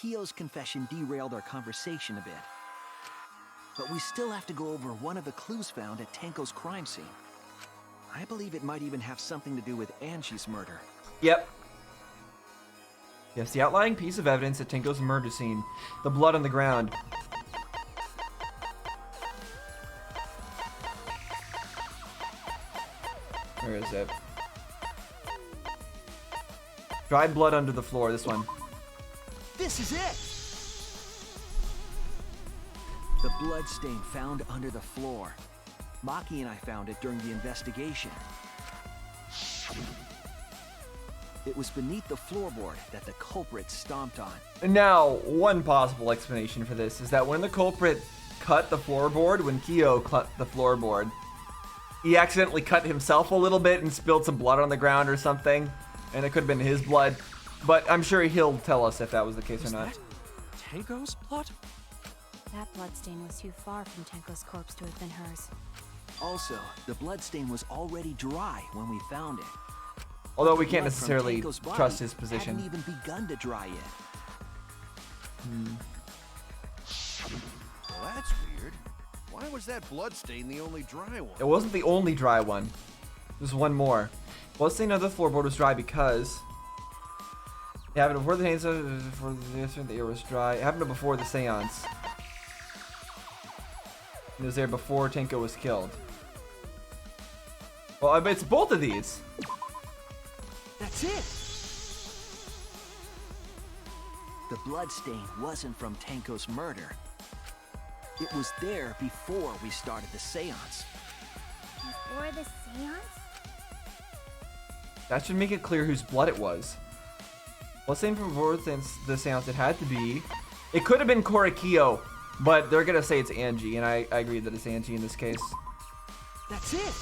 Kiyo's confession derailed our conversation a bit. But we still have to go over one of the clues found at Tenko's crime scene. I believe it might even have something to do with Angie's murder. Yep. Yes, the outlying piece of evidence at Tenko's murder scene. The blood on the ground. Where is it? Dried blood under the floor, this one. This is it! The blood stain found under the floor. Maki and I found it during the investigation. It was beneath the floorboard that the culprit stomped on. Now, one possible explanation for this is that when the culprit cut the floorboard, when Kiyo cut the floorboard, he accidentally cut himself a little bit and spilled some blood on the ground or something. And it could have been his blood. But I'm sure he'll tell us if that was the case or not. That Tenko's blood? That bloodstain was too far from Tenko's corpse to have been hers. Also, the bloodstain was already dry when we found it. Although we can't Blood from necessarily Tenko's body trust his position. hadn't even begun to dry yet. Well, that's weird. Why was that bloodstain the only dry one? It wasn't the only dry one. There's one more. Bloodstain on the floorboard was dry because it happened before the the air was dry. It happened before the seance. It was there before Tenko was killed. Well, I bet it's both of these. That's it! The bloodstain wasn't from Tenko's murder. It was there before we started the seance. Before the seance? That should make it clear whose blood it was. Bloodstain from before the seance, it had to be. It could have been Korekiyo, but they're gonna say it's Angie, and I agree that it's Angie in this case. That's it!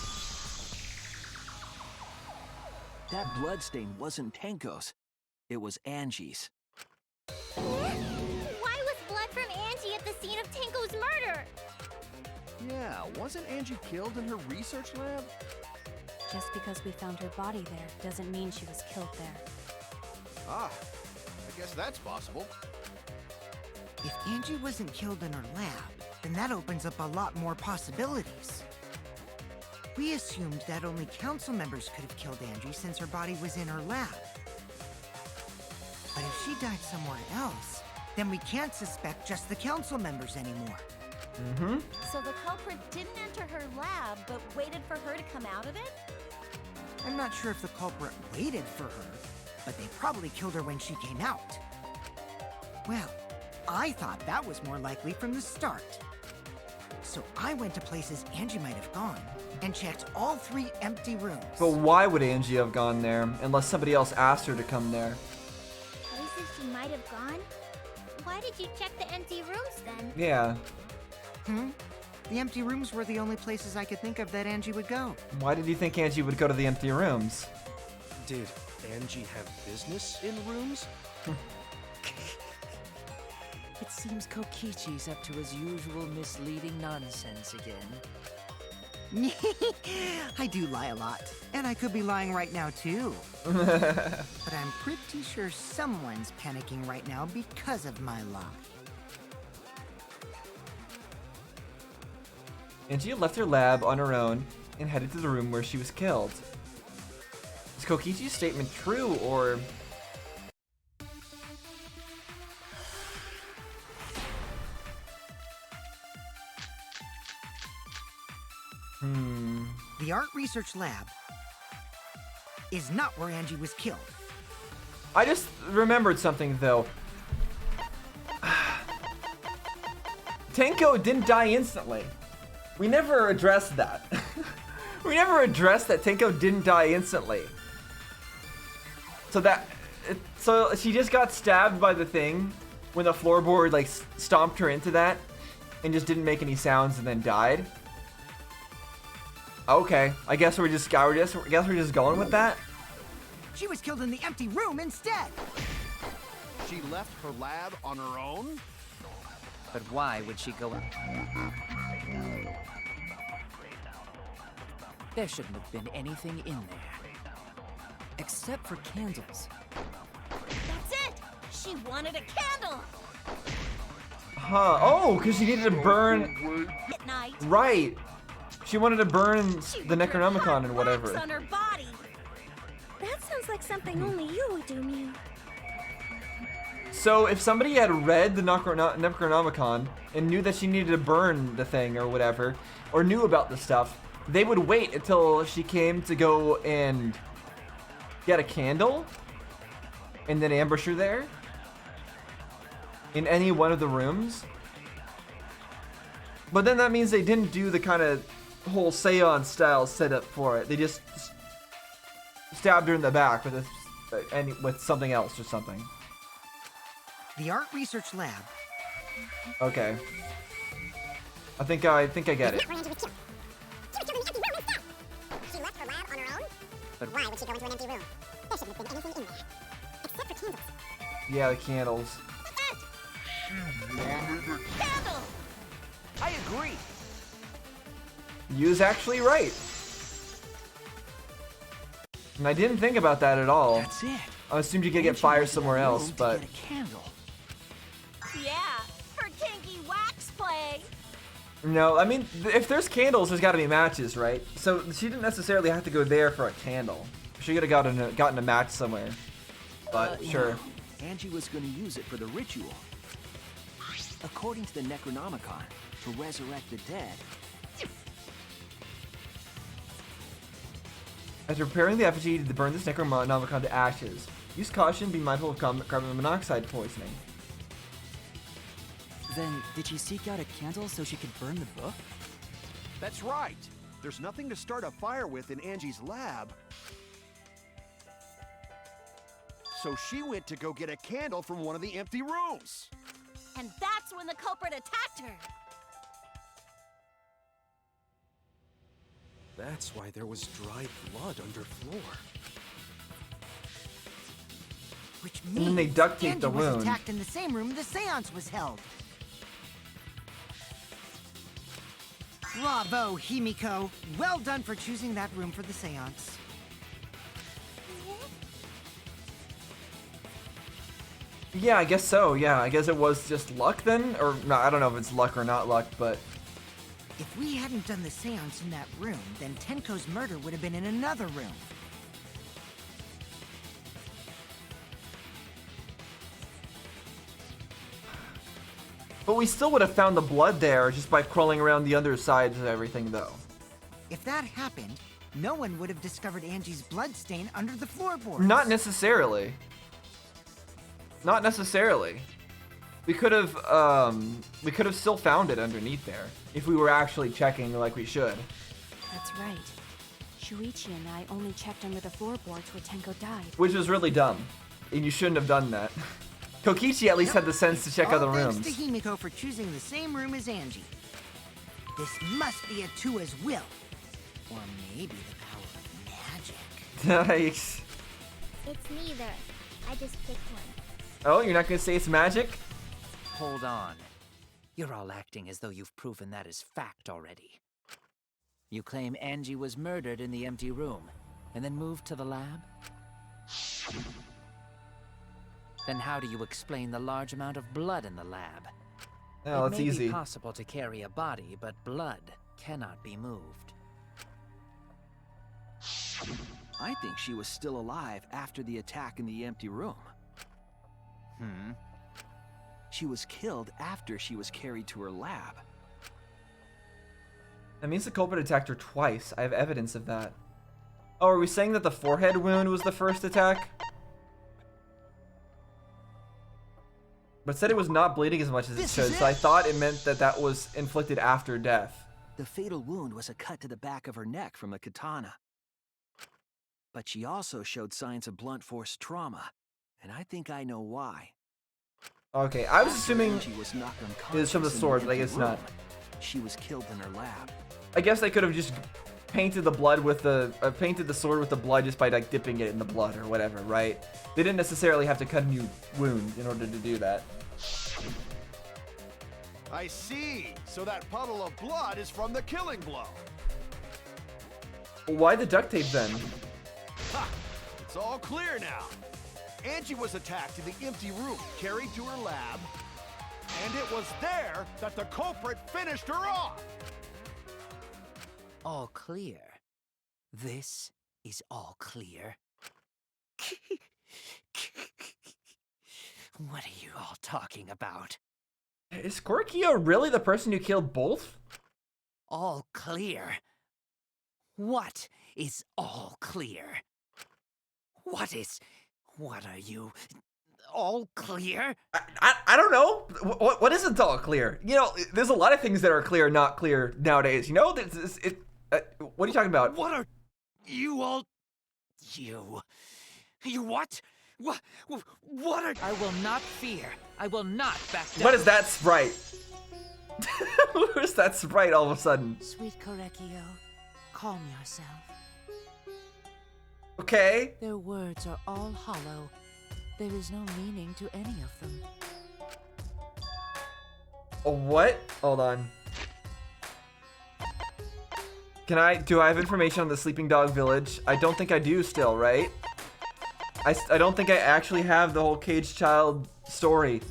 That bloodstain wasn't Tenko's. It was Angie's. Why was blood from Angie at the scene of Tenko's murder? Yeah, wasn't Angie killed in her research lab? Just because we found her body there doesn't mean she was killed there. Ah, I guess that's possible. If Angie wasn't killed in her lab, then that opens up a lot more possibilities. We assumed that only council members could have killed Angie since her body was in her lab. But if she died somewhere else, then we can't suspect just the council members anymore. So the culprit didn't enter her lab, but waited for her to come out of it? I'm not sure if the culprit waited for her, but they probably killed her when she came out. Well, I thought that was more likely from the start. So I went to places Angie might have gone and checked all 3 empty rooms. But why would Angie have gone there unless somebody else asked her to come there? Places she might have gone? Why did you check the empty rooms then? Yeah. The empty rooms were the only places I could think of that Angie would go. Why did you think Angie would go to the empty rooms? Did Angie have business in rooms? It seems Kokichi's up to his usual misleading nonsense again. I do lie a lot, and I could be lying right now too. But I'm pretty sure someone's panicking right now because of my lie. Angie left her lab on her own and headed to the room where she was killed. Is Kokichi's statement true, or... The art research lab is not where Angie was killed. I just remembered something, though. Tenko didn't die instantly. We never addressed that. We never addressed that Tenko didn't die instantly. So she just got stabbed by the thing when the floorboard like stomped her into that and just didn't make any sounds and then died. Okay, I guess we're just going with that. She was killed in the empty room instead. She left her lab on her own? But why would she go? There shouldn't have been anything in there. Except for candles. That's it! She wanted a candle Huh. Oh, because she needed to burn. at night. Right. She wanted to burn She the would put Necronomicon hot and wax whatever. on her body. That sounds like something only you would do, Mew. So if somebody had read the Necronomicon and knew that she needed to burn the thing or whatever, or knew about the stuff, they would wait until she came to go and get a candle and then ambush her there in any one of the rooms. But then that means they didn't do the kind of whole seance style setup for it. They just stabbed her in the back with with something else or something. The art research lab. Okay. I think I get it. She left her lab on her own? But why would she go into an empty room? There shouldn't have been anything in there. Except for candles. Yeah, the candles. Candle! I agree. You's actually right. And I didn't think about that at all. That's it. I assumed you could get Angie fire went to somewhere that else, room to but get a candle. Yeah, her kinky wax play. no. I mean, if there's candles, there's got to be matches, right? So she didn't necessarily have to go there for a candle. She could have gotten a match somewhere. But sure. Angie was going to use it for the ritual. According to the Necronomicon, to resurrect the dead. After preparing the effigy to burn this Necronomicon to ashes, use caution. Be mindful of carbon monoxide poisoning. Then, did she seek out a candle so she could burn the book? That's right. There's nothing to start a fire with in Angie's lab. So she went to go get a candle from one of the empty rooms. And that's when the culprit attacked her. That's why there was dried blood underfloor. Which And means then they duct taped Angie the was wound. attacked in the same room the seance was held. Bravo, Himiko. Well done for choosing that room for the seance. Yeah, I guess so. Yeah, I guess it was just luck then, or no, I don't know if it's luck or not luck, but If we hadn't done the seance in that room, then Tenko's murder would have been in another room. we still would have found the blood there just by crawling around the undersides of everything, though. If that happened, no one would have discovered Angie's blood stain under the floorboards. Not necessarily. Not necessarily. We could have still found it underneath there if we were actually checking like we should. That's right. Shuichi and I only checked under the floorboards where Tenko died. Which was really dumb, and you shouldn't have done that. Kokichi at least had the sense to check All other thanks rooms. to Himiko for choosing the same room as Angie. This must be a Tua's will. Or maybe the power of magic. Nice. It's neither. I just picked one. Oh, you're not gonna say it's magic? Hold on. You're all acting as though you've proven that is fact already. You claim Angie was murdered in the empty room, and then moved to the lab? Then how do you explain the large amount of blood in the lab? Oh, It that's may easy. be possible to carry a body, but blood cannot be moved. I think she was still alive after the attack in the empty room. She was killed after she was carried to her lab. That means the culprit attacked her twice. I have evidence of that. Oh, are we saying that the forehead wound was the first attack? But it said it was not bleeding as much as it This should, is so I it. thought it meant that that was inflicted after death. The fatal wound was a cut to the back of her neck from a katana. But she also showed signs of blunt force trauma, and I think I know why. Okay, I was assuming she was knocked unconscious it was from the in sword, but I empty guess not. room. She was killed in her lab. I guess they could have just painted the blood with the painted the sword with the blood just by like dipping it in the blood or whatever, right? They didn't necessarily have to cut a new wound in order to do that. I see. So that puddle of blood is from the killing blow. Why the duct tape then? Ha! It's all clear now. Angie was attacked in the empty room, carried to her lab, and it was there that the culprit finished her off! All clear. This is all clear. What are you all talking about? Is Korikyo really the person who killed both? All clear. What is all clear? What are you? All clear? I don't know. What isn't all clear? You know, there's a lot of things that are clear and not clear nowadays. You know, what are you talking about? What are you all? You what? What are? I will not fear. I will not back down. What is that sprite? Where's that sprite all of a sudden? Sweet Korekio, calm yourself. Okay. Their words are all hollow. There is no meaning to any of them. A what? Hold on. Do I have information on the Sleeping Dog Village? I don't think I do still, right? I don't think I actually have the whole caged child story.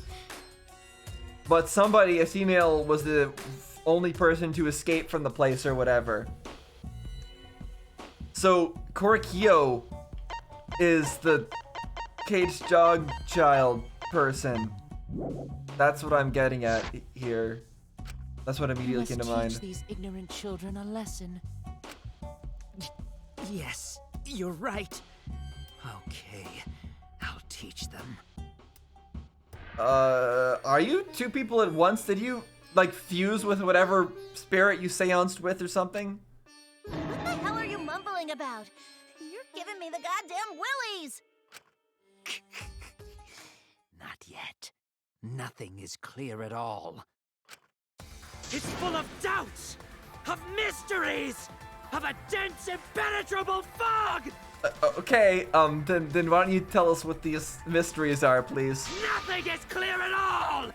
But somebody, a female, was the only person to escape from the place or whatever. So, Korikyo is the caged dog child person. That's what I'm getting at here. That's what immediately came to mind. Teach these ignorant children a lesson. Yes, you're right. Okay, I'll teach them. Are you two people at once? Did you, like, fuse with whatever spirit you seanced with or something? What the hell are you mumbling about? You're giving me the goddamn willies! Not yet. Nothing is clear at all. It's full of doubts, of mysteries, of a dense, impenetrable fog! Okay, then why don't you tell us what these mysteries are, please? Nothing is clear at all!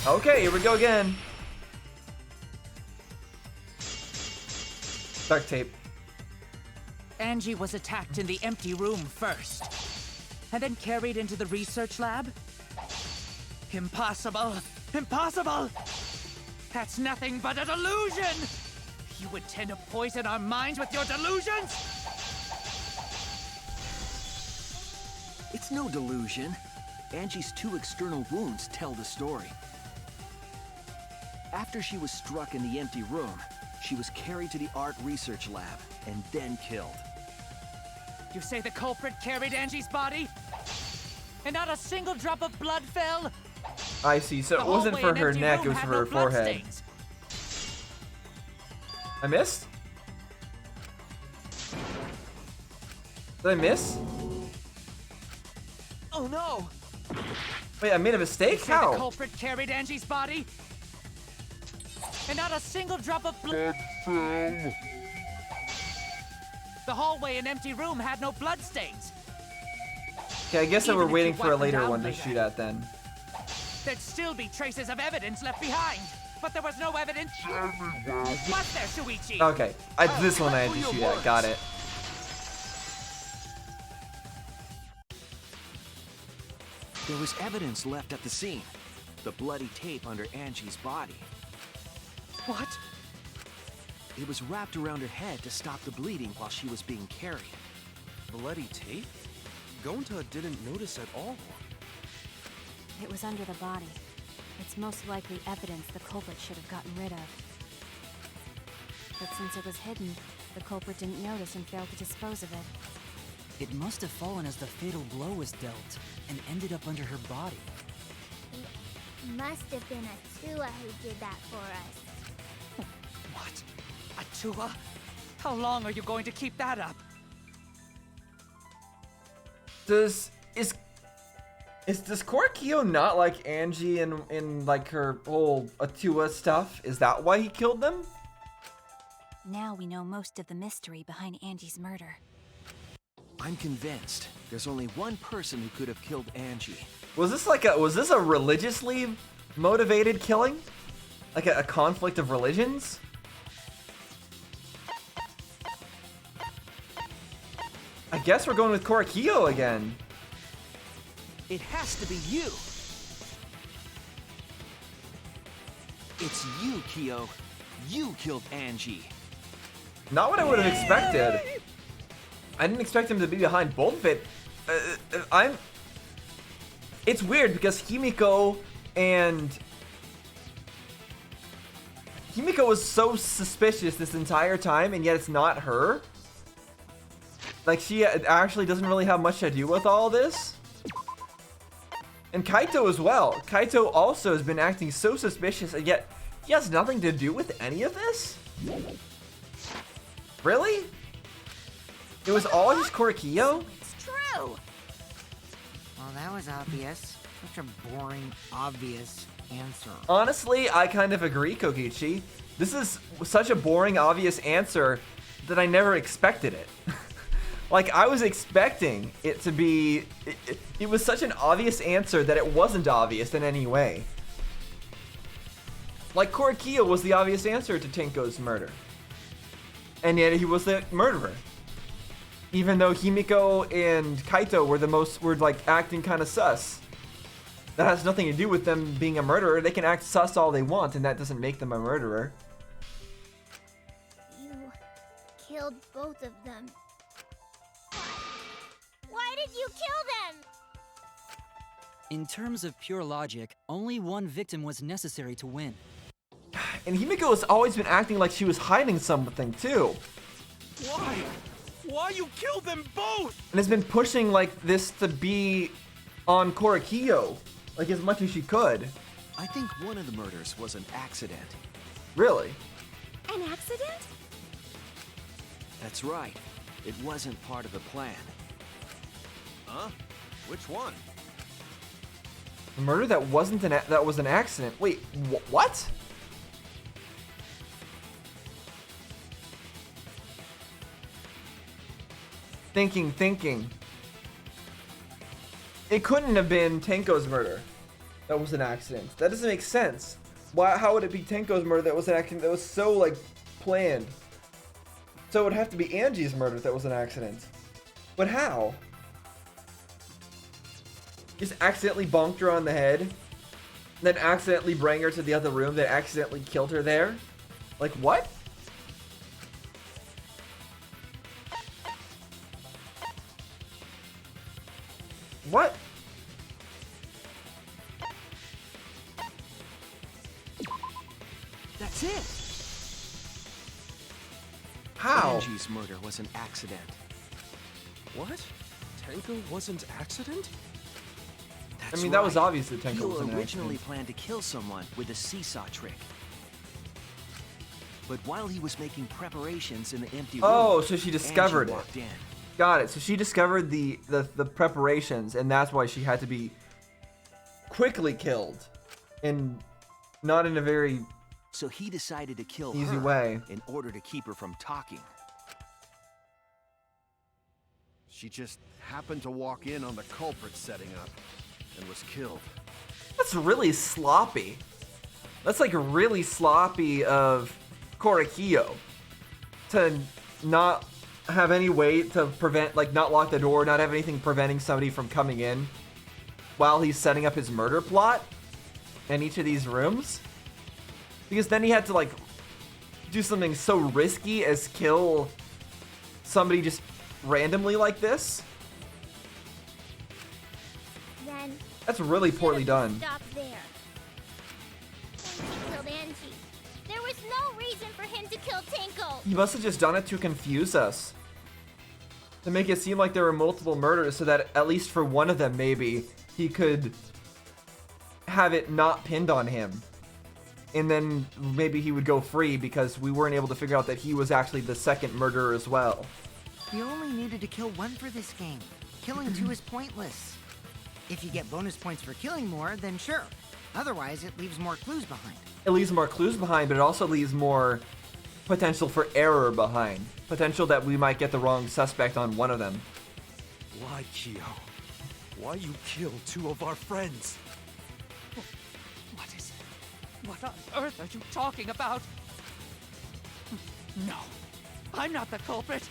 Okay, here we go again. Duct tape. Angie was attacked in the empty room first, and then carried into the research lab? Impossible! Impossible! That's nothing but a delusion! You intend to poison our minds with your delusions? It's no delusion. Angie's 2 external wounds tell the story. After she was struck in the empty room, she was carried to the art research lab and then killed. You say the culprit carried Angie's body? And not a single drop of blood fell? I see, so it wasn't for her neck, it was for her forehead. I missed? Did I miss? Oh no! Wait, I made a mistake? The How? culprit carried Angie's body? And not a single drop of blood fell. The hallway and empty room had no bloodstains. Okay, I guess that Even we're if waiting you for a wipe them later down one to later. shoot at then. There'd still be traces of evidence left behind. But there was no evidence. Was there, Shuichi? Okay, this one I had to shoot at. Got it. There was evidence left at the scene. The bloody tape under Angie's body. What? It was wrapped around her head to stop the bleeding while she was being carried. Bloody tape? Gonta didn't notice at all. It was under the body. It's most likely evidence the culprit should have gotten rid of. But since it was hidden, the culprit didn't notice and failed to dispose of it. It must have fallen as the fatal blow was dealt and ended up under her body. Must have been Atua who did that for us. What? Atua? How long are you going to keep that up? Does Korikyo not like Angie in like her whole Atua stuff? Is that why he killed them? Now we know most of the mystery behind Angie's murder. I'm convinced there's only one person who could have killed Angie. Was this a religiously motivated killing? Like a conflict of religions? I guess we're going with Korakio again. It has to be you. It's you, Kyo. You killed Angie. Not what I would have expected. I didn't expect him to be behind both of it. It's weird because Himiko was so suspicious this entire time, and yet it's not her. Like, she actually doesn't really have much to do with all this. And Kaito as well. Kaito also has been acting so suspicious, and yet he has nothing to do with any of this? Really? It was all just Korakio? It's true. Well, that was obvious. Such a boring, obvious answer. Honestly, I kind of agree, Kokichi. This is such a boring, obvious answer that I never expected it. Like, I was expecting it to be... It was such an obvious answer that it wasn't obvious in any way. Like, Korakio was the obvious answer to Tenko's murder. And yet he was the murderer. Even though Himiko and Kaito were like acting kind of sus. That has nothing to do with them being a murderer. They can act sus all they want, and that doesn't make them a murderer. You killed both of them. Why did you kill them? In terms of pure logic, only one victim was necessary to win. And Himiko has always been acting like she was hiding something too. Why? Why you killed them both? And has been pushing like this to be on Korakio, like as much as she could. I think one of the murders was an accident. Really? An accident? That's right. It wasn't part of the plan. Huh? Which one? A murder that wasn't that was an accident. Wait, what? Thinking. It couldn't have been Tenko's murder. That was an accident. That doesn't make sense. Why? How would it be Tenko's murder that was an accident that was so like planned? So it would have to be Angie's murder that was an accident. But how? Just accidentally bonked her on the head, then accidentally bring her to the other room, then accidentally killed her there? Like what? What? That's it. How? Angie's murder was an accident. What? Tenko wasn't accident? That's I mean, that right. was obvious that Tenko Kyo was an originally accident. planned to kill someone with a seesaw trick. But while he was making preparations in the empty room, Oh, so she discovered Angie it. walked in. Got it. So she discovered the preparations, and that's why she had to be quickly killed, and not in a very So he decided to kill easy her way. in order to keep her from talking. She just happened to walk in on the culprit setting up and was killed. That's really sloppy. That's like really sloppy of Korakio to not have any way to prevent, like not lock the door, not have anything preventing somebody from coming in while he's setting up his murder plot in each of these rooms. Because then he had to like do something so risky as kill somebody just randomly like this. Then That's really poorly done. stop there. He killed Angie. There was no reason for him to kill Tenko. He must have just done it to confuse us. To make it seem like there were multiple murders so that at least for one of them maybe he could have it not pinned on him. And then maybe he would go free because we weren't able to figure out that he was actually the second murderer as well. You only needed to kill one for this game. Killing two is pointless. If you get bonus points for killing more, then sure. Otherwise, it leaves more clues behind. It leaves more clues behind, but it also leaves more potential for error behind. Potential that we might get the wrong suspect on one of them. Why, Kyo? Why you killed two of our friends? What is it? What on earth are you talking about? No, I'm not the culprit.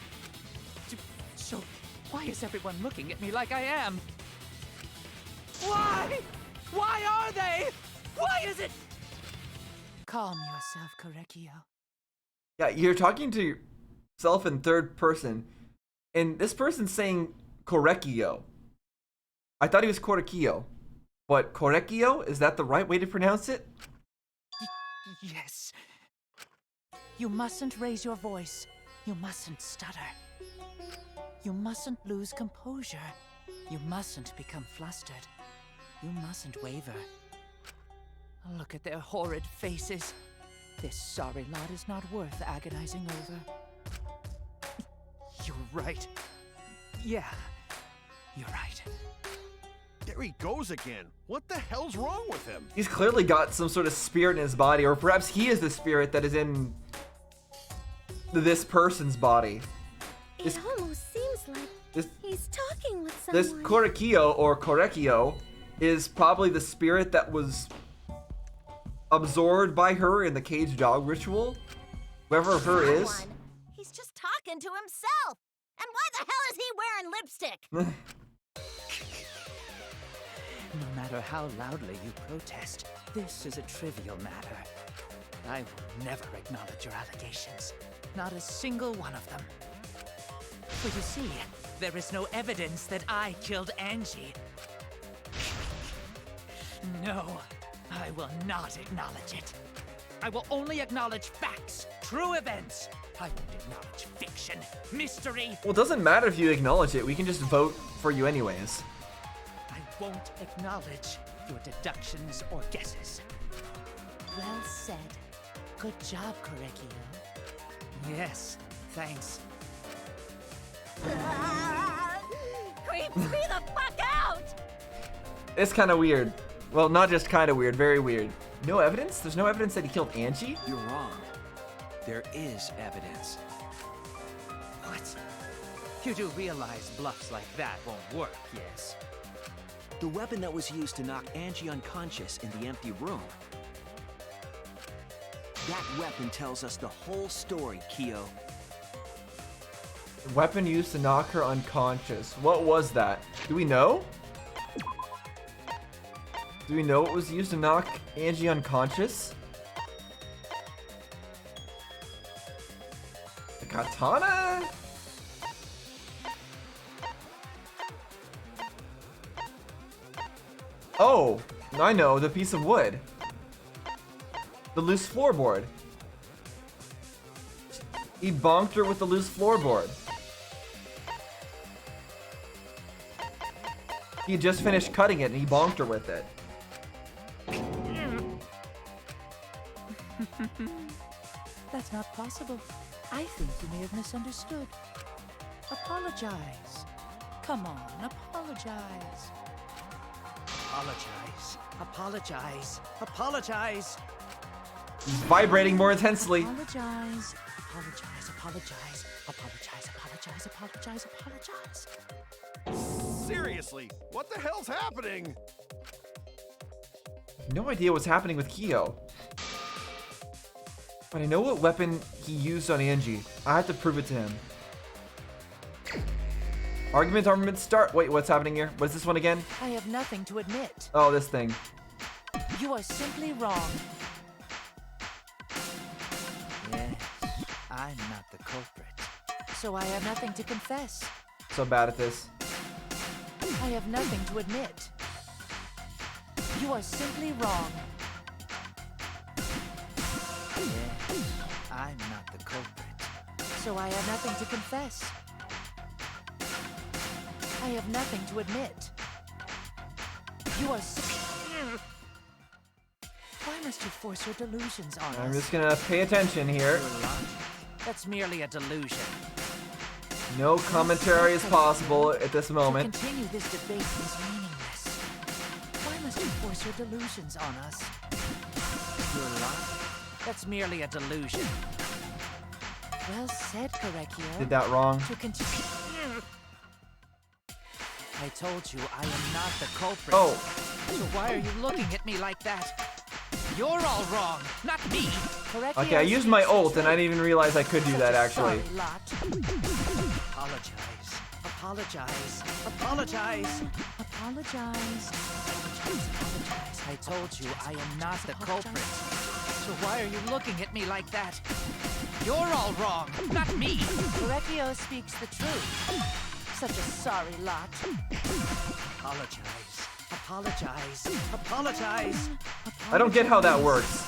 Why is everyone looking at me like I am? Why? Why are they? Why is it? Calm yourself, Korekio. Yeah, you're talking to yourself in third person, and this person's saying Korekio. I thought he was Korekio, but Korekio, is that the right way to pronounce it? Yes. You mustn't raise your voice. You mustn't stutter. You mustn't lose composure. You mustn't become flustered. You mustn't waver. Look at their horrid faces. This sorry lot is not worth agonizing over. You're right. Yeah, you're right. There he goes again. What the hell's wrong with him? He's clearly got some sort of spirit in his body, or perhaps he is the spirit that is in this person's body. It almost seems like he's talking with someone. This Korekio or Korekio is probably the spirit that was absorbed by her in the cage dog ritual. Whoever her is. He's just talking to himself. And why the hell is he wearing lipstick? No matter how loudly you protest, this is a trivial matter. I will never acknowledge your allegations. Not a single one of them. For you see, there is no evidence that I killed Angie. No, I will not acknowledge it. I will only acknowledge facts, true events. I won't acknowledge fiction, mystery. Well, it doesn't matter if you acknowledge it. We can just vote for you anyways. I won't acknowledge your deductions or guesses. Well said. Good job, Korekio. Yes, thanks. Creeps me the fuck out! It's kind of weird. Well, not just kind of weird, very weird. No evidence? There's no evidence that he killed Angie? You're wrong. There is evidence. What? You do realize bluffs like that won't work, yes? The weapon that was used to knock Angie unconscious in the empty room. That weapon tells us the whole story, Kyo. The weapon used to knock her unconscious. What was that? Do we know? Do we know what was used to knock Angie unconscious? The katana? Oh, I know, the piece of wood. The loose floorboard. He bonked her with the loose floorboard. He had just finished cutting it and he bonked her with it. That's not possible. I think you may have misunderstood. Apologize. Come on, apologize. Apologize. Apologize. Apologize. He's vibrating more intensely. Apologize. Apologize. Apologize. Apologize. Apologize. Apologize. Apologize. Seriously, what the hell's happening? No idea what's happening with Kyo. But I know what weapon he used on Angie. I have to prove it to him. Argument, armament, start. Wait, what's happening here? What is this one again? I have nothing to admit. Oh, this thing. You are simply wrong. Yes, I'm not the culprit. So I have nothing to confess. So bad at this. I have nothing to admit. You are simply wrong. Yes, I'm not the culprit. So I have nothing to confess. I have nothing to admit. You are Why must you force your delusions on us? I'm just gonna pay attention here. That's merely a delusion. No commentary is possible at this moment. To continue this debate is meaningless. Why must you force your delusions on us? You're lying. That's merely a delusion. Well said, Korekio. Did that wrong. To continue. I told you I am not the culprit. Oh. So why are you looking at me like that? You're all wrong, not me. Korekio. Okay, I used my ult and I didn't even realize I could do that actually. Sorry, lot. Apologize. Apologize. Apologize. Apologize. Apologize. I told you I am not the culprit. So why are you looking at me like that? You're all wrong, not me. Korekio speaks the truth. Such a sorry lot. Apologize. Apologize. Apologize. I don't get how that works.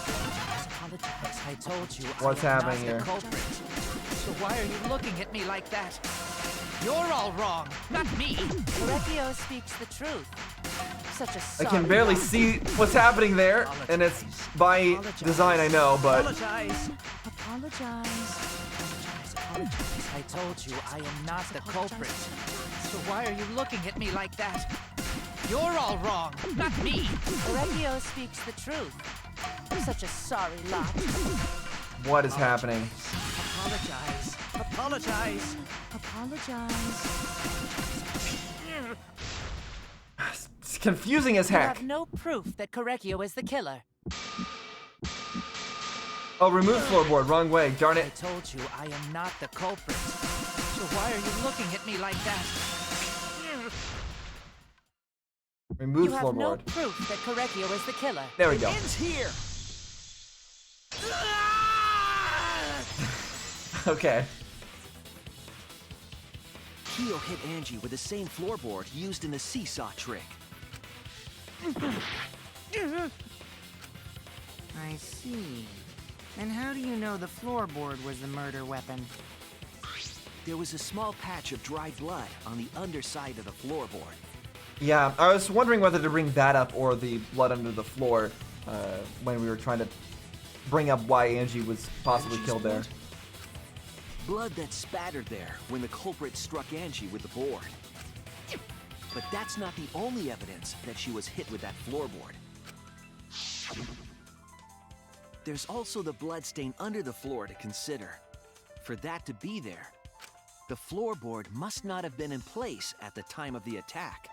Apologize. I told you What's I am happening not here? the culprit. So why are you looking at me like that? You're all wrong, not me. Korekio speaks the truth. Such a I sorry can barely lot. see what's happening there, and it's by design, I know, but Apologize. Apologize. Apologize. I told you I am not the culprit. So why are you looking at me like that? You're all wrong, not me. Korekio speaks the truth. Such a sorry lot. what is happening? Apologize. Apologize. Apologize. It's confusing as You heck. have no proof that Korekio is the killer. Oh, remove floorboard. Wrong way. Darn I it. told you I am not the culprit. So why are you looking at me like that? Remove You have no floorboard. proof that Korekio is the killer. There we go. Ends here. Okay. Kyo hit Angie with the same floorboard used in the seesaw trick. I see. And how do you know the floorboard was the murder weapon? There was a small patch of dried blood on the underside of the floorboard. Yeah, I was wondering whether to bring that up or the blood under the floor when we were trying to bring up why Angie was possibly Angie's killed there. blood? Blood that spattered there when the culprit struck Angie with the board. But that's not the only evidence that she was hit with that floorboard. There's also the blood stain under the floor to consider. For that to be there, the floorboard must not have been in place at the time of the attack.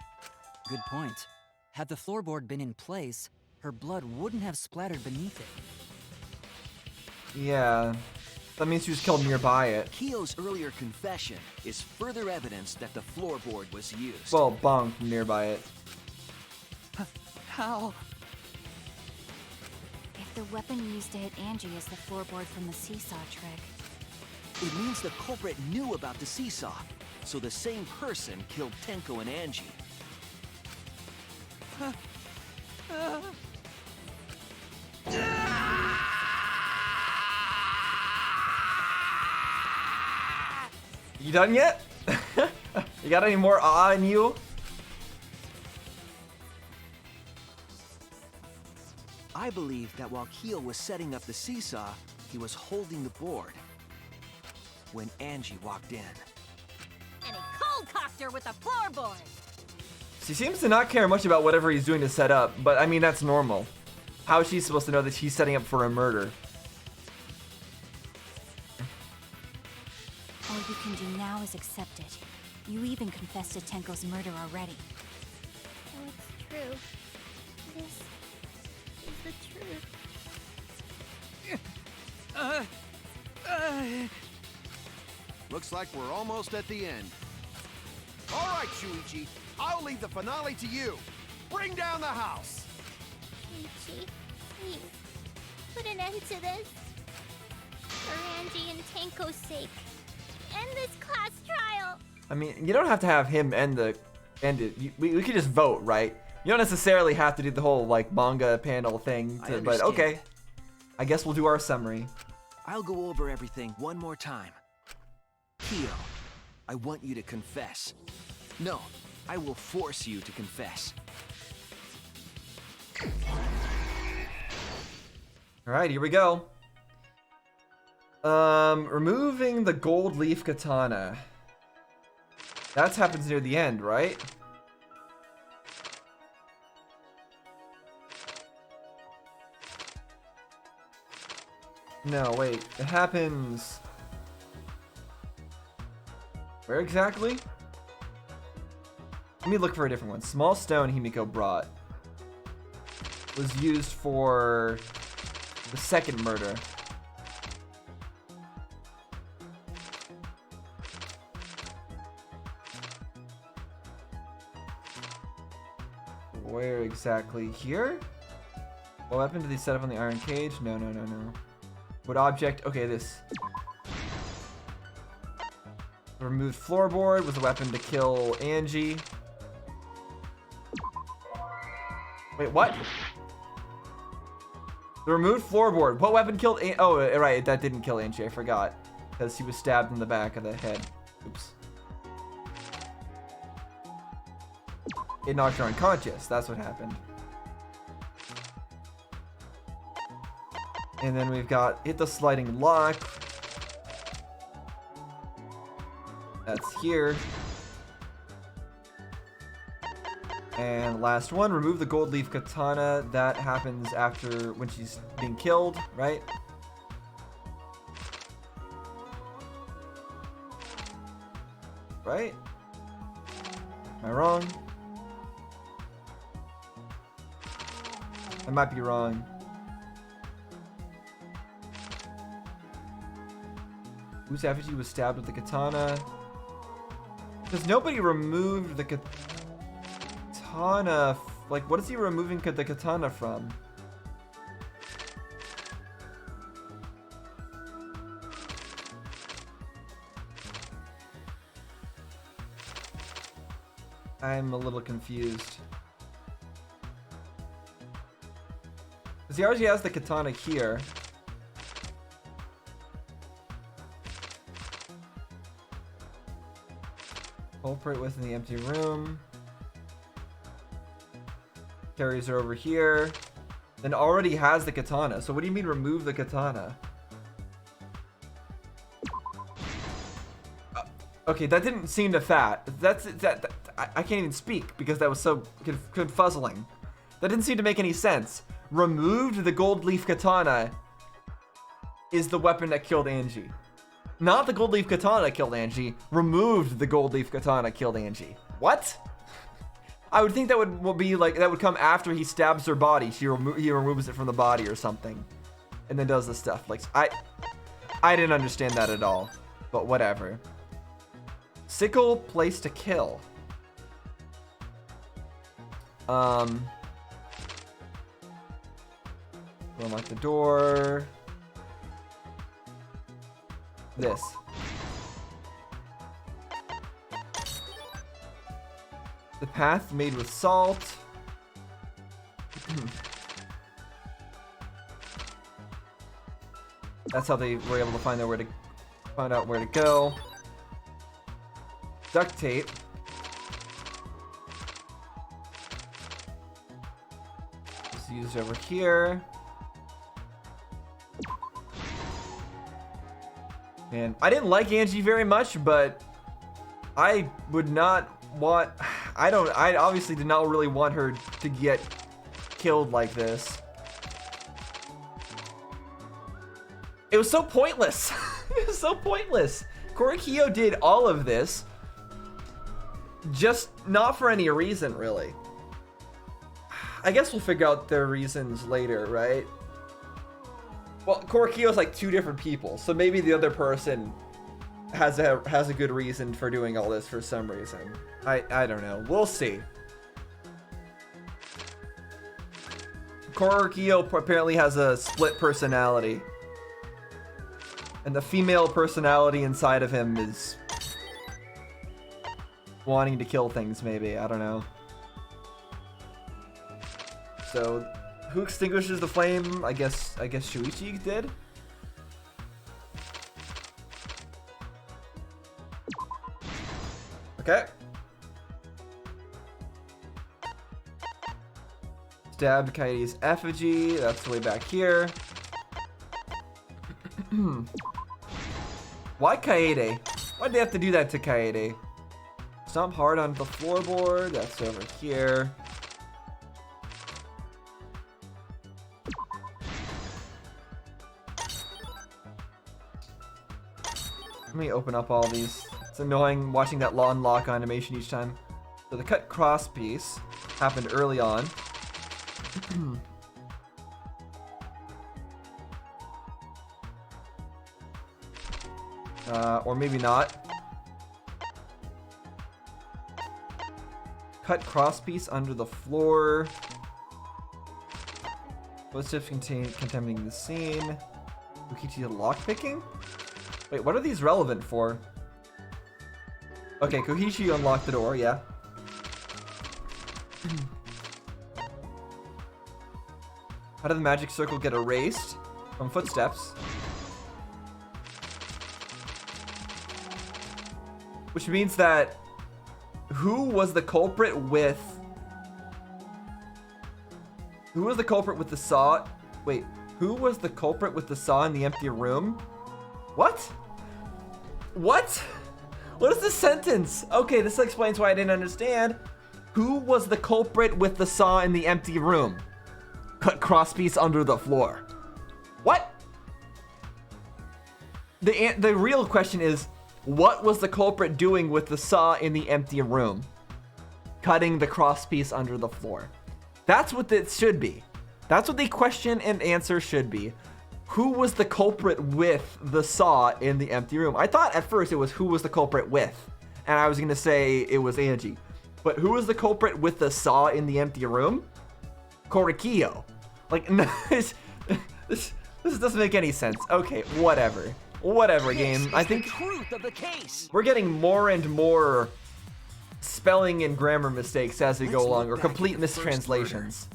Good point. Had the floorboard been in place, her blood wouldn't have splattered beneath it. Yeah. That means she was killed nearby it. Kyo's earlier confession is further evidence that the floorboard was used. Well, bonked nearby it. How? If the weapon used to hit Angie is the floorboard from the seesaw trick, It means the culprit knew about the seesaw, so the same person killed Tenko and Angie. You done yet? You got any more awe in you? I believe that while Kyo was setting up the seesaw, he was holding the board when Angie walked in. And he cold-cocked her with a floorboard. She seems to not care much about whatever he's doing to set up, but I mean, that's normal. How is she supposed to know that he's setting up for a murder? all you can do now is accept it. You even confessed to Tenko's murder already. So it's true. This is the truth. Looks like we're almost at the end. All right, Shuichi. I'll leave the finale to you. Bring down the house. Ichi, please, put an end to this. For Angie and Tenko's sake. End this class trial. I mean, you don't have to have him end it. We could just vote, right? You don't necessarily have to do the whole like manga panel thing, I but understand. okay. I guess we'll do our summary. I'll go over everything one more time. Kyo, I want you to confess. No, I will force you to confess. All right, here we go. Removing the gold leaf katana. That happens near the end, right? No, wait. It happens... Where exactly? Let me look for a different one. Small stone Himiko brought was used for the second murder. Where exactly? Here? What weapon did they set up on the iron cage? No. What object? Okay, this. The removed floorboard was a weapon to kill Angie. Wait, what? The removed floorboard. What weapon killed oh, right, that didn't kill Angie, I forgot. Because he was stabbed in the back of the head. Oops. It knocked her unconscious, that's what happened. And then we've got hit the sliding lock. That's here. And last one, remove the gold leaf katana. That happens after when she's being killed, right? Right? Am I wrong? I might be wrong. Whose effigy was stabbed with the katana? Because nobody removed the katana. Like, what is he removing the katana from? I'm a little confused. Because he already has the katana here. Culprit within the empty room. Carries her over here. Then already has the katana. So what do you mean remove the katana? Okay, that didn't seem to I can't even speak because that was so confuzzling. That didn't seem to make any sense. Removed the gold leaf katana is the weapon that killed Angie. Not the gold leaf katana killed Angie. Removed the gold leaf katana killed Angie. What? I would think that would be like, that would come after he stabs her body. He removes it from the body or something. And then does the stuff. Like, I didn't understand that at all. But whatever. Sickle, place to kill. Unlock the door. This. The path made with salt. That's how they were able to find out where to go. Duct tape. Just used over here. And I didn't like Angie very much, but I would not want... I obviously did not really want her to get killed like this. It was so pointless. It was so pointless. Korikyo did all of this just not for any reason, really. I guess we'll figure out their reasons later, right? Well, Korikyo's like two different people, so maybe the other person has a good reason for doing all this for some reason. I don't know. We'll see. Korikyo apparently has a split personality. And the female personality inside of him is wanting to kill things, maybe. I don't know. So, who extinguishes the flame? I guess Shuichi did? Okay. Stabbed Kaede's effigy. That's way back here. Why Kaede? Why'd they have to do that to Kaede? Stomp hard on the floorboard. That's over here. Let me open up all these. It's annoying watching that unlock animation each time. So the cut cross piece happened early on. Or maybe not. Cut crosspiece under the floor. What's if contaminating the scene? Kokichi lockpicking? Wait, what are these relevant for? Okay, Kokichi unlocked the door, yeah. How did the magic circle get erased? From footsteps. Which means that who was the culprit with... Who was the culprit with the saw? Wait, who was the culprit with the saw in the empty room? What? What? What is this sentence? Okay, this explains why I didn't understand. Who was the culprit with the saw in the empty room? Cut crosspiece under the floor. What? The real question is, what was the culprit doing with the saw in the empty room? Cutting the crosspiece under the floor. That's what it should be. That's what the question and answer should be. Who was the culprit with the saw in the empty room? I thought at first it was who was the culprit with, and I was gonna say it was Angie. But who was the culprit with the saw in the empty room? Korikiyo. Like, no, this doesn't make any sense. Okay, whatever. Whatever, game. I think the truth of the case. We're getting more and more spelling and grammar mistakes as we go along, or complete mistranslations.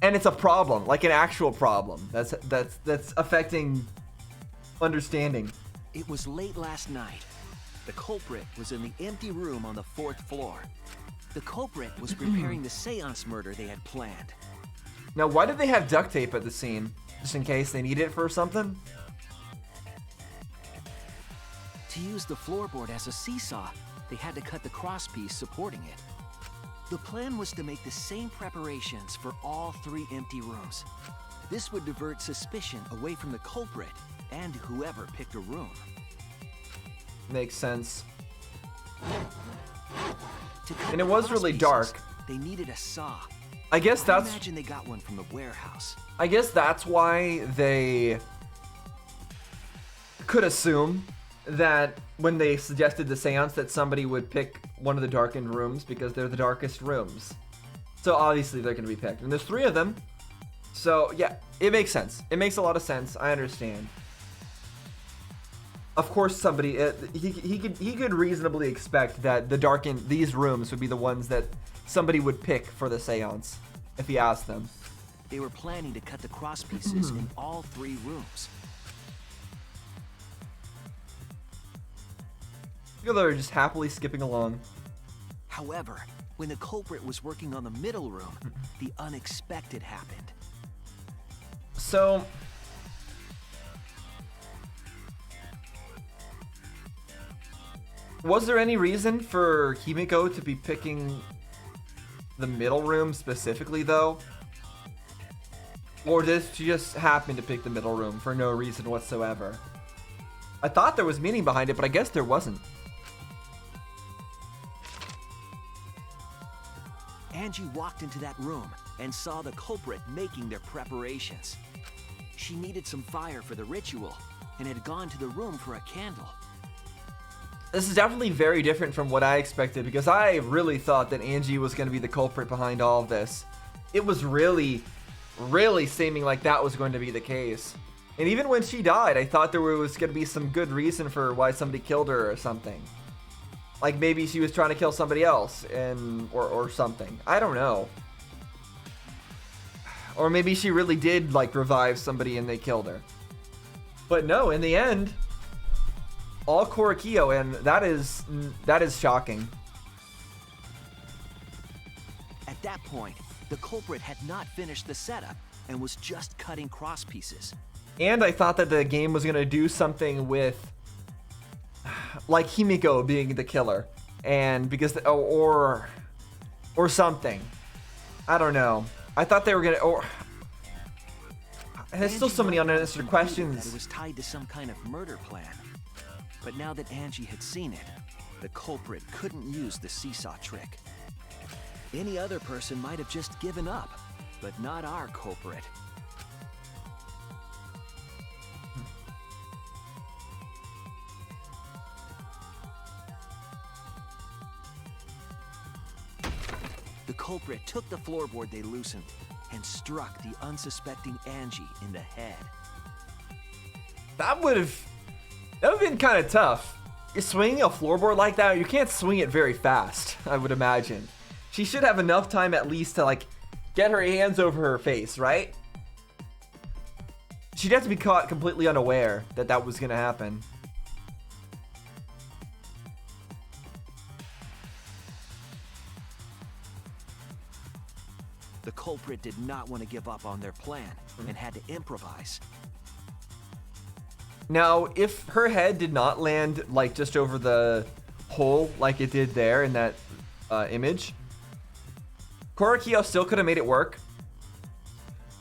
And it's a problem, like an actual problem. That's affecting understanding. It was late last night. The culprit was in the empty room on the 4th floor. The culprit was preparing the seance murder they had planned. Now, why did they have duct tape at the scene? Just in case they need it for something? To use the floorboard as a seesaw, they had to cut the crosspiece supporting it. The plan was to make the same preparations for all 3 empty rooms. This would divert suspicion away from the culprit and whoever picked a room. Makes sense. To cut And it the was really crosspieces, dark. They needed a saw. I guess I that's... imagine they got one from the warehouse. I guess that's why they could assume that when they suggested the seance that somebody would pick one of the darkened rooms because they're the darkest rooms. So obviously they're going to be picked. And there's 3 of them. So yeah, it makes sense. It makes a lot of sense. I understand. Of course somebody, he could reasonably expect that these rooms would be the ones that somebody would pick for the seance if he asked them. They were planning to cut the crosspieces in all 3 rooms. They're just happily skipping along. However, when the culprit was working on the middle room, the unexpected happened. So, was there any reason for Himiko to be picking the middle room specifically, though? Or did she just happen to pick the middle room for no reason whatsoever? I thought there was meaning behind it, but I guess there wasn't. Angie walked into that room and saw the culprit making their preparations. She needed some fire for the ritual and had gone to the room for a candle. This is definitely very different from what I expected, because I really thought that Angie was going to be the culprit behind all of this. It was really seeming like that was going to be the case. And even when she died, I thought there was going to be some good reason for why somebody killed her or something. Like maybe she was trying to kill somebody else or something. I don't know. Or maybe she really did like revive somebody and they killed her. But no, in the end, all Korikiyo, and that is shocking. At that point, the culprit had not finished the setup and was just cutting crosspieces. And I thought that the game was gonna do something with, like Himiko being the killer, and because or something. I don't know. I thought they were gonna. Or there's still so many unanswered questions. That it was tied to some kind of murder plan. But now that Angie had seen it, the culprit couldn't use the seesaw trick. Any other person might have just given up, but not our culprit. The culprit took the floorboard they loosened and struck the unsuspecting Angie in the head. That would have been kind of tough. You're swinging a floorboard like that, you can't swing it very fast, I would imagine. She should have enough time at least to like get her hands over her face, right? She'd have to be caught completely unaware that that was gonna happen. The culprit did not want to give up on their plan and had to improvise. Now, if her head did not land like just over the hole like it did there in that image, Korekiyo still could have made it work.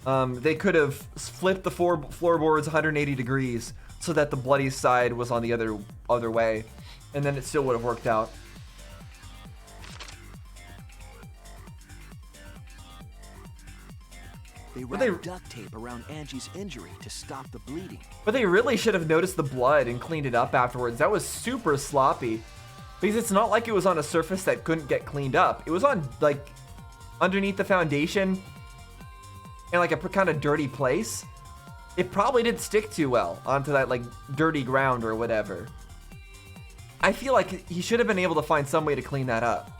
They could have flipped the floorboards 180 degrees so that the bloody side was on the other way, and then it still would have worked out. They wrapped duct tape around Angie's injury to stop the bleeding. But they really should have noticed the blood and cleaned it up afterwards. That was super sloppy. Because it's not like it was on a surface that couldn't get cleaned up. It was on, like, underneath the foundation in, like, a kind of dirty place. It probably didn't stick too well onto that, like, dirty ground or whatever. I feel like he should have been able to find some way to clean that up.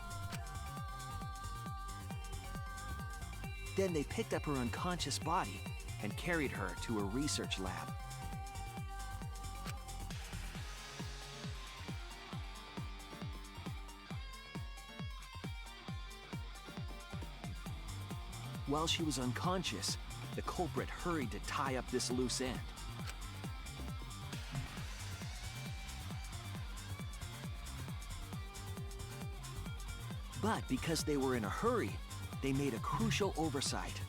Then they picked up her unconscious body and carried her to a research lab. While she was unconscious, the culprit hurried to tie up this loose end. But because they were in a hurry, they made a crucial oversight.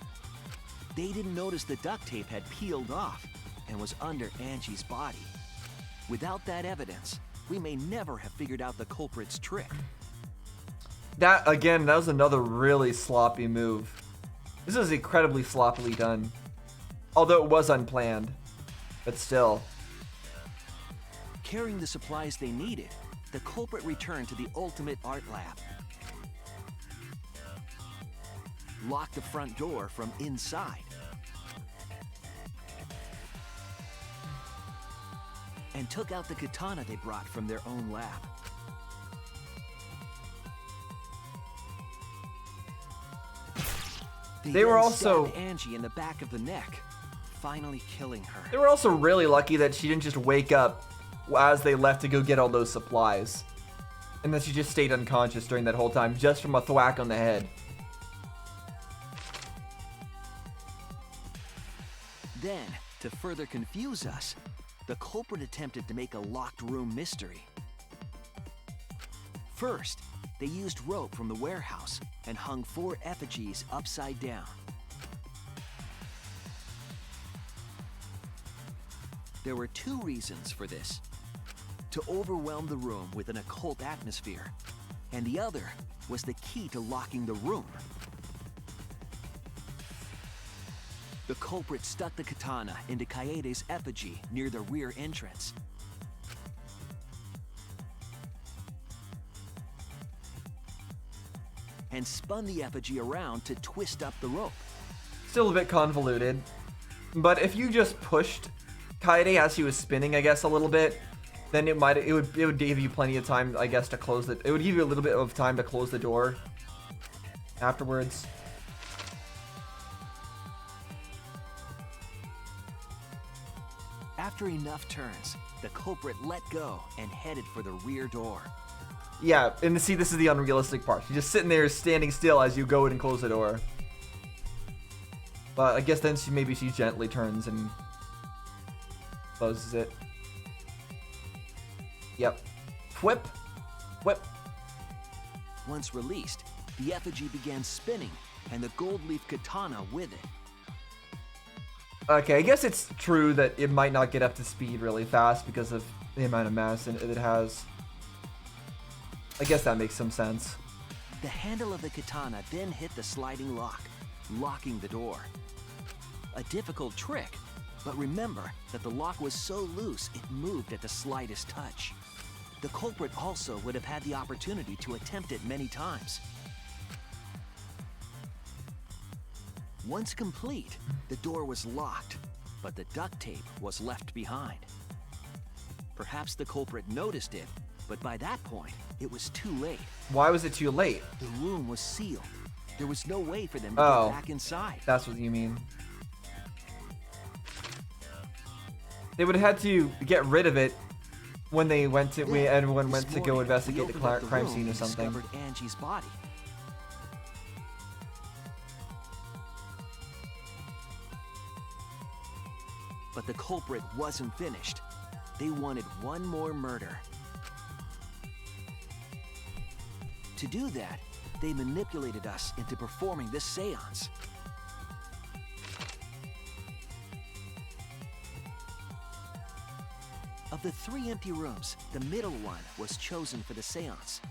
They didn't notice the duct tape had peeled off and was under Angie's body. Without that evidence, we may never have figured out the culprit's trick. That, again, that was another really sloppy move. This is incredibly sloppily done. Although it was unplanned, but still. Carrying the supplies they needed, the culprit returned to the ultimate art lab. Locked the front door from inside. And took out the katana they brought from their own lab. They were then also stabbed Angie in the back of the neck, finally killing her. They were also really lucky that she didn't just wake up as they left to go get all those supplies. And that she just stayed unconscious during that whole time, just from a thwack on the head. Then, to further confuse us, the culprit attempted to make a locked room mystery. First, they used rope from the warehouse and hung 4 effigies upside down. There were 2 reasons for this: to overwhelm the room with an occult atmosphere, and the other was the key to locking the room. The culprit stuck the katana into Kaede's effigy near the rear entrance. And spun the effigy around to twist up the rope. Still a bit convoluted. But if you just pushed Kaede as he was spinning, I guess, a little bit, then it would give you plenty of time, I guess, to close it. It would give you a little bit of time to close the door afterwards. After enough turns, the culprit let go and headed for the rear door. Yeah, and see, this is the unrealistic part. She's just sitting there standing still as you go in and close the door. But I guess then maybe she gently turns and closes it. Yep. Whip. Whip. Once released, the effigy began spinning, and the gold leaf katana with it. Okay, I guess it's true that it might not get up to speed really fast because of the amount of mass it has. I guess that makes some sense. The handle of the katana then hit the sliding lock, locking the door. A difficult trick, but remember that the lock was so loose it moved at the slightest touch. The culprit also would have had the opportunity to attempt it many times. Once complete, the door was locked, but the duct tape was left behind. Perhaps the culprit noticed it, but by that point, it was too late. Why was it too late? The room was sealed. There was no way for them to Oh. get back inside. That's what you mean. They would have had to get rid of it when they went to everyone This went to go morning, investigate we the opened up crime room scene or and something. discovered Angie's body. But the culprit wasn't finished. They wanted one more murder. To do that, they manipulated us into performing this seance. Of the 3 empty rooms, the middle one was chosen for the seance.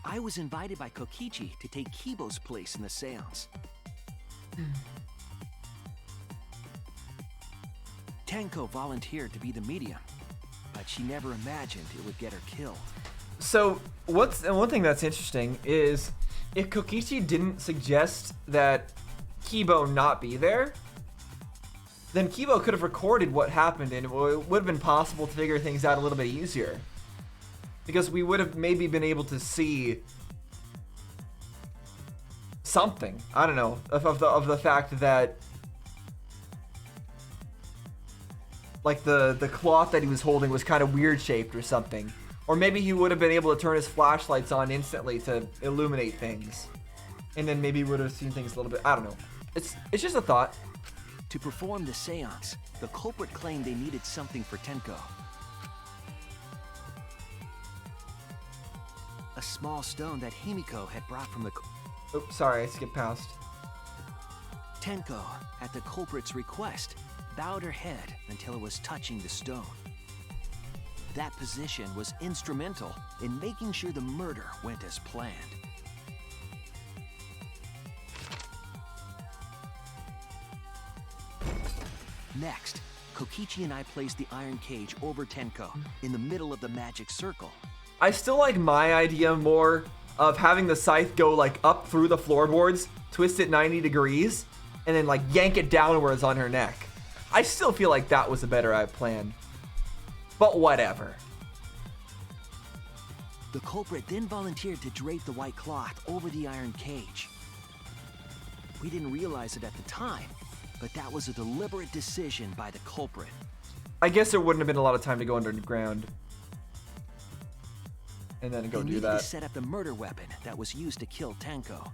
I was invited by Kokichi to take Kibo's place in the seance. Tenko volunteered to be the medium, but she never imagined it would get her killed. So one thing that's interesting is if Kokichi didn't suggest that Kibo not be there, then Kibo could have recorded what happened and it would have been possible to figure things out a little bit easier. Because we would have maybe been able to see something, I don't know, of the fact that like the cloth that he was holding was kind of weird shaped or something. Or maybe he would have been able to turn his flashlights on instantly to illuminate things. And then maybe would have seen things a little bit, I don't know. It's just a thought. To perform the seance, the culprit claimed they needed something for Tenko. A small stone that Himiko had brought from the... Oops, sorry, I skipped past. Tenko, at the culprit's request, bowed her head until it was touching the stone. That position was instrumental in making sure the murder went as planned. Next, Kokichi and I placed the iron cage over Tenko in the middle of the magic circle. I still like my idea more of having the scythe go like up through the floorboards, twist it 90 degrees, and then like yank it downwards on her neck. I still feel like that was a better plan. But whatever. The culprit then volunteered to drape the white cloth over the iron cage. We didn't realize it at the time, but that was a deliberate decision by the culprit. I guess there wouldn't have been a lot of time to go underground. And then go They do needed that. to set up the murder weapon that was used to kill Tenko.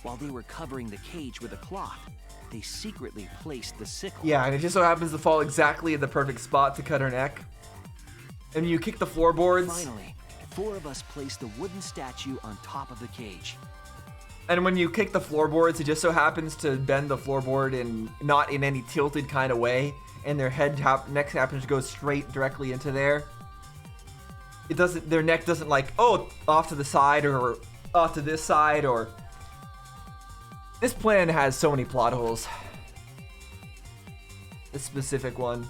While they were covering the cage with a cloth, they secretly placed the sickle. Yeah, and it just so happens to fall exactly in the perfect spot to cut her neck. And you kick the floorboards. Finally, 4 of us placed the wooden statue on top of the cage. And when you kick the floorboards, it just so happens to bend the floorboard in not in any tilted kind of way, and their neck happens to go straight directly into there. It doesn't. Their neck doesn't like off to the side or off to this side or. This plan has so many plot holes. This specific one.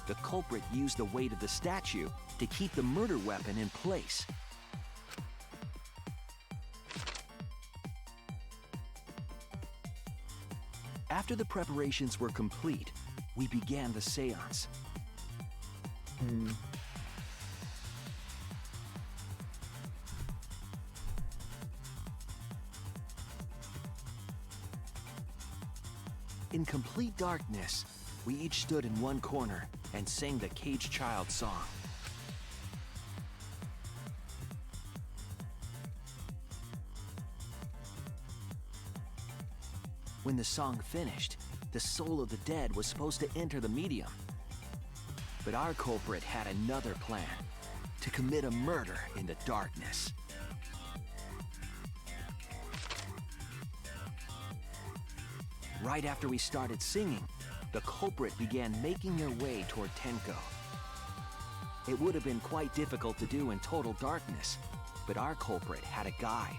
The culprit used the weight of the statue to keep the murder weapon in place. After the preparations were complete, we began the seance. In complete darkness, we each stood in one corner and sang the Caged Child song. When the song finished, the soul of the dead was supposed to enter the medium. But our culprit had another plan, to commit a murder in the darkness. Right after we started singing, the culprit began making their way toward Tenko. It would have been quite difficult to do in total darkness, but our culprit had a guide.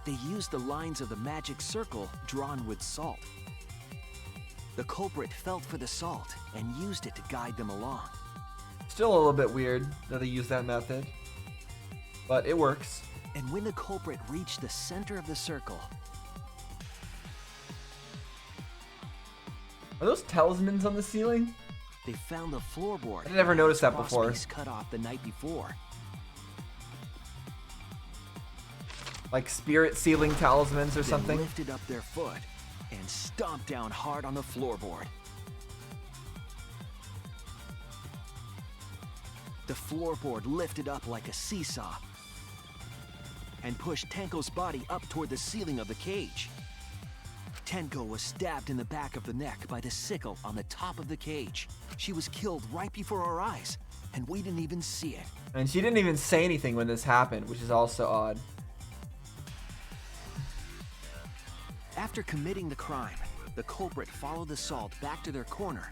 They used the lines of the magic circle drawn with salt. The culprit felt for the salt and used it to guide them along. still a little bit weird that they use that method, but it works. And when the culprit reached the center of the circle, Are those talismans on the ceiling? they found the floorboard. I never noticed that before. Crosspiece cut off the night before. Like spirit ceiling talismans or Then something? lifted up their foot and stomped down hard on the floorboard. The floorboard lifted up like a seesaw and pushed Tenko's body up toward the ceiling of the cage. Tenko was stabbed in the back of the neck by the sickle on the top of the cage. She was killed right before our eyes, and we didn't even see it. And she didn't even say anything when this happened, which is also odd. After committing the crime, the culprit followed the Salt back to their corner,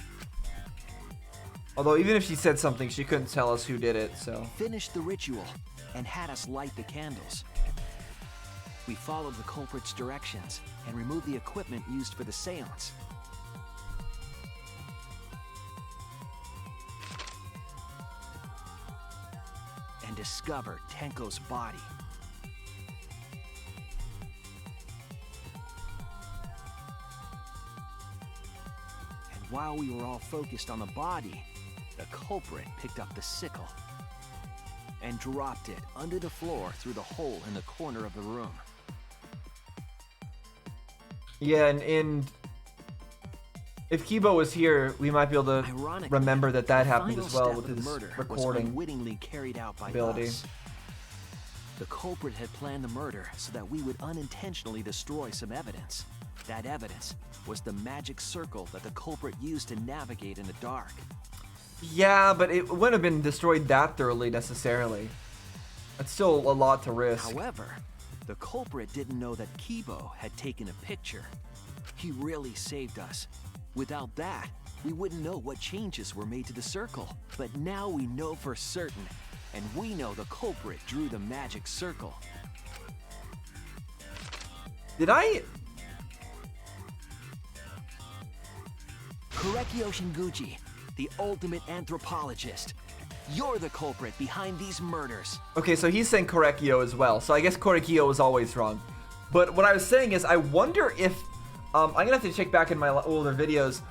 Although even if she said something, she couldn't tell us who did it, so. finished the ritual, and had us light the candles. We followed the culprit's directions and removed the equipment used for the seance. And discovered Tenko's body. And while we were all focused on the body, the culprit picked up the sickle and dropped it under the floor through the hole in the corner of the room. Yeah, and if Kibo was here, we might be able to Ironically, remember that the happened final as well step with of the his murder was recording unwittingly carried out by ability. us. The culprit had planned the murder so that we would unintentionally destroy some evidence. That evidence was the magic circle that the culprit used to navigate in the dark. Yeah, but it wouldn't have been destroyed that thoroughly necessarily. It's still a lot to risk. However, the culprit didn't know that Kibo had taken a picture. He really saved us. Without that, we wouldn't know what changes were made to the circle. But now we know for certain, and we know the culprit drew the magic circle. Did I? Korekio Shinguchi, the ultimate anthropologist. You're the culprit behind these murders. Okay, so he's saying Korekio as well. So I guess Korekio was always wrong. But what I was saying is, I wonder if I'm gonna have to check back in my older videos.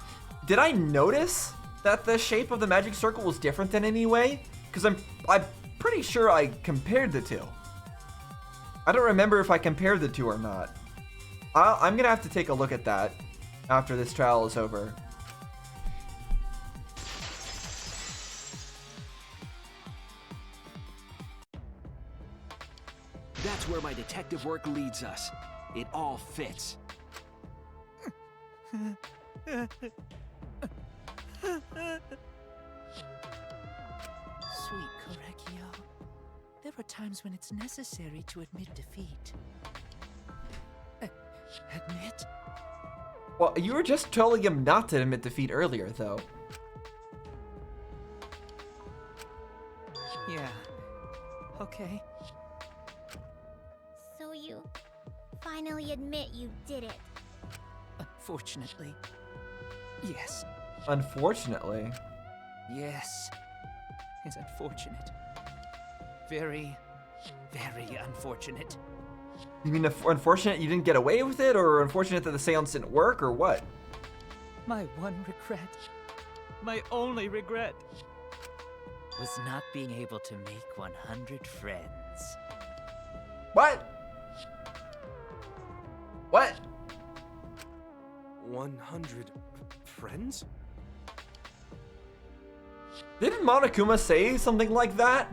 Did I notice that the shape of the magic circle was different in any way? Because I'm pretty sure I compared the two. I don't remember if I compared the two or not. I'm gonna have to take a look at that after this trial is over. That's where my detective work leads us. It all fits. Sweet Korekio, there are times when it's necessary to admit defeat. Admit? Well, you were just telling him not to admit defeat earlier, though. Yeah. Okay. So you finally admit you did it. Unfortunately. Yes. Unfortunately. Yes. It's unfortunate. Very, very unfortunate. You mean unfortunate you didn't get away with it, or unfortunate that the seance didn't work, or what? My one regret, my only regret, was not being able to make 100 friends. What? What? 100 friends? Didn't Monokuma say something like that?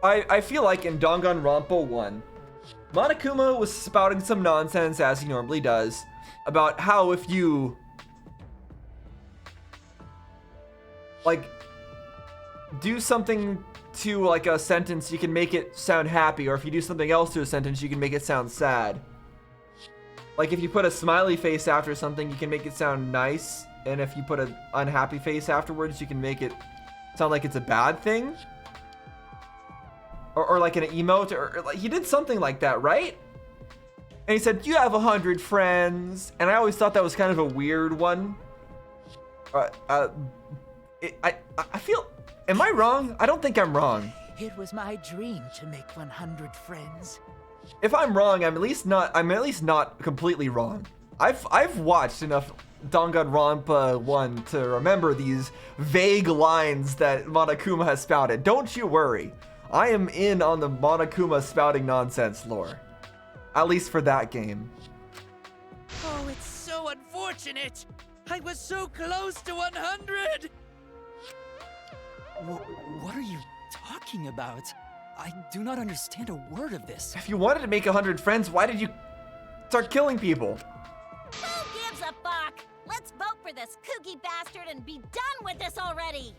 I feel like in Danganronpa 1, Monokuma was spouting some nonsense, as he normally does, about how if you like do something to like a sentence, you can make it sound happy, or if you do something else to a sentence, you can make it sound sad. Like if you put a smiley face after something, you can make it sound nice, and if you put an unhappy face afterwards, you can make it sound like it's a bad thing. Or like an emote, or like he did something like that, right? And he said, "You have 100 friends," and I always thought that was kind of a weird one. I feel. Am I wrong? I don't think I'm wrong. It was my dream to make 100 friends. If I'm wrong, I'm at least not completely wrong. I've watched enough Danganronpa 1 to remember these vague lines that Monokuma has spouted. Don't you worry. I am in on the Monokuma spouting nonsense lore. At least for that game. Oh, it's so unfortunate. I was so close to 100. What are you talking about? I do not understand a word of this. If you wanted to make 100 friends, why did you start killing people? Who gives a fuck? Let's vote for this kooky bastard and be done with this already.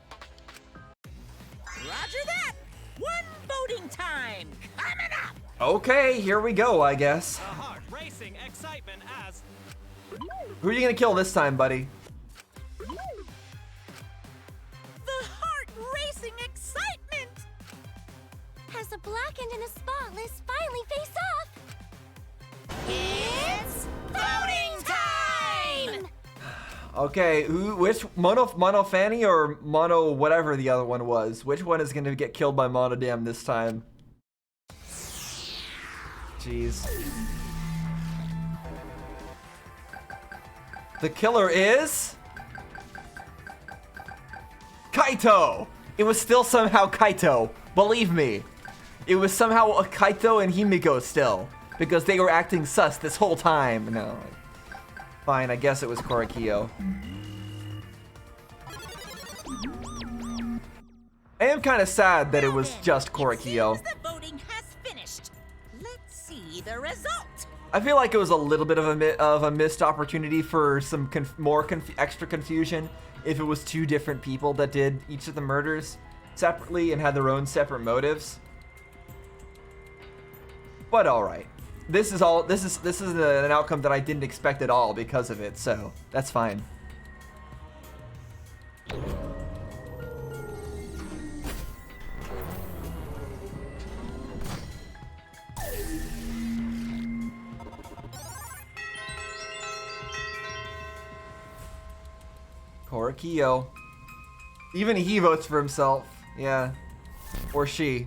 Roger that. One voting time coming up. Okay, here we go, I guess. The heart racing excitement as. Who are you gonna kill this time, buddy? The heart racing excitement. As the blackened and the spotless finally face off. It's voting time! Okay, which Mono Fanny or Mono whatever the other one was? Which one is gonna get killed by Monodam this time? Jeez. The killer is Kaito. It was still somehow Kaito. Believe me. It was somehow a Kaito and Himiko still. Because they were acting sus this whole time. No. Fine, I guess it was Korekiyo. I am kind of sad that it was just Korekiyo. The voting has finished. Let's see the result. I feel like it was a little bit of a missed opportunity for some extra confusion if it was two different people that did each of the murders separately and had their own separate motives. But all right. This is an outcome that I didn't expect at all because of it, so that's fine. Korekiyo. Even he votes for himself. Yeah. Or she.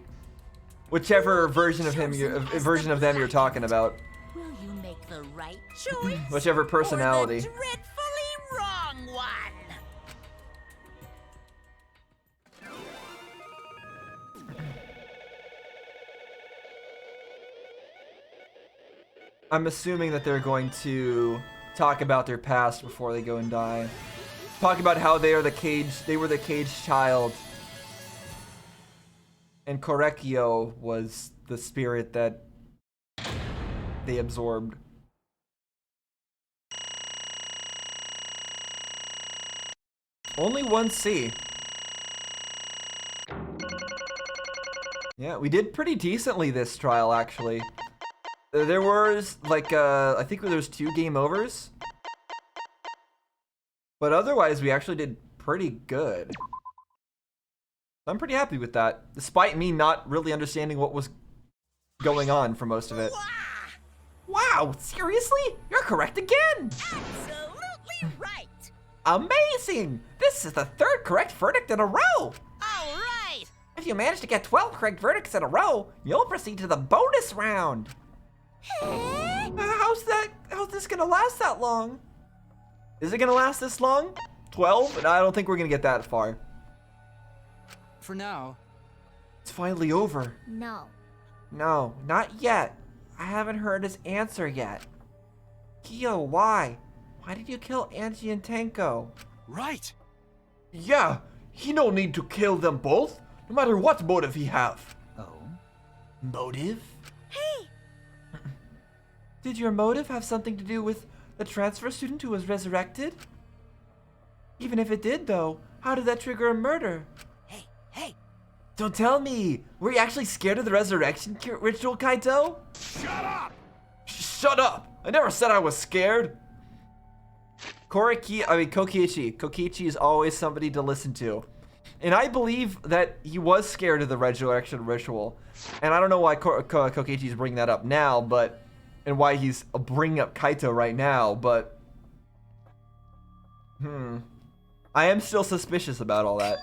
Whichever version of them you're talking about. Will you make the right choice? Whichever personality. Or the dreadfully wrong one. I'm assuming that they're going to talk about their past before they go and die. Talk about how they were the caged child. And Korekiyo was the spirit that they absorbed. Only one C. Yeah, we did pretty decently this trial, actually. There was, like, I think there was 2 game overs. But otherwise, we actually did pretty good. I'm pretty happy with that, despite me not really understanding what was going on for most of it. Wow, seriously? You're correct again! Absolutely right! Amazing! This is the 3rd correct verdict in a row! All right! If you manage to get 12 correct verdicts in a row, you'll proceed to the bonus round! How's this gonna last that long? Is it gonna last this long? 12? No, I don't think we're gonna get that far. For now. It's finally over. No. No, not yet. I haven't heard his answer yet. Kyo, why? Why did you kill Angie and Tenko? Right. Yeah, he no need to kill them both, no matter what motive he have. Oh? Motive? Hey! Did your motive have something to do with the transfer student who was resurrected? Even if it did, though, how did that trigger a murder? Hey! Don't tell me! Were you actually scared of the resurrection ritual, Kaito? Shut up! Shut up! I never said I was scared! Kokiichi. Kokiichi is always somebody to listen to. And I believe that he was scared of the resurrection ritual. And I don't know why Kokiichi is bringing that up now, but... And why he's bringing up Kaito right now, but... I am still suspicious about all that.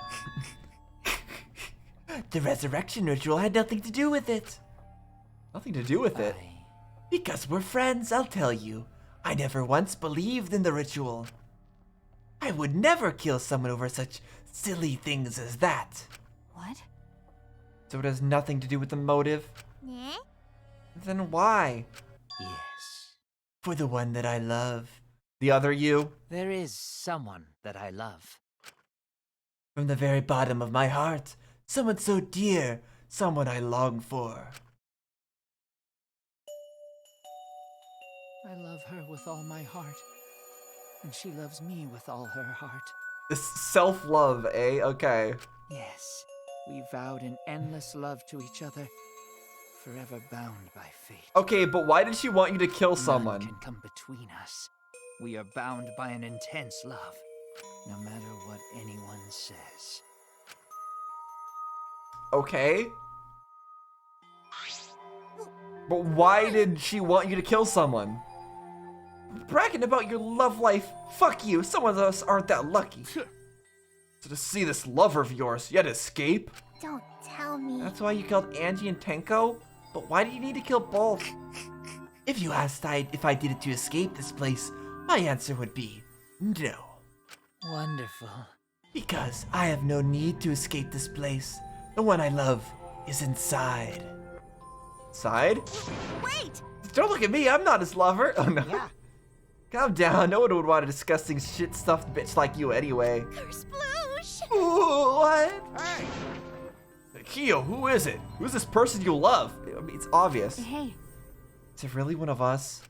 The resurrection ritual had nothing to do with it. Nothing to do with it? Because we're friends, I'll tell you. I never once believed in the ritual. I would never kill someone over such silly things as that. What? So it has nothing to do with the motive? Yeah? Then why? Yes. For the one that I love. The other you? There is someone that I love. From the very bottom of my heart. Someone so dear. Someone I long for. I love her with all my heart, and she loves me with all her heart. This self-love, eh? Okay. Yes, we vowed an endless love to each other, forever bound by fate. Okay, but why did she want you to kill someone? None can come between us. We are bound by an intense love, no matter what anyone says. Okay. But why did she want you to kill someone? Bragging about your love life. Fuck you. Some of us aren't that lucky. So to see this lover of yours, you had to escape? Don't tell me. That's why you killed Angie and Tenko? But why do you need to kill both? If you asked if I did it to escape this place, my answer would be no. Wonderful. Because I have no need to escape this place. The one I love is inside. Inside? Wait! Don't look at me, I'm not his lover. Oh no. Yeah. Calm down, no one would want a disgusting shit-stuffed bitch like you anyway. Kersploosh! Ooh, what? Hey! Kyo, who is it? Who's this person you love? I mean, it's obvious. Hey, Is it really one of us?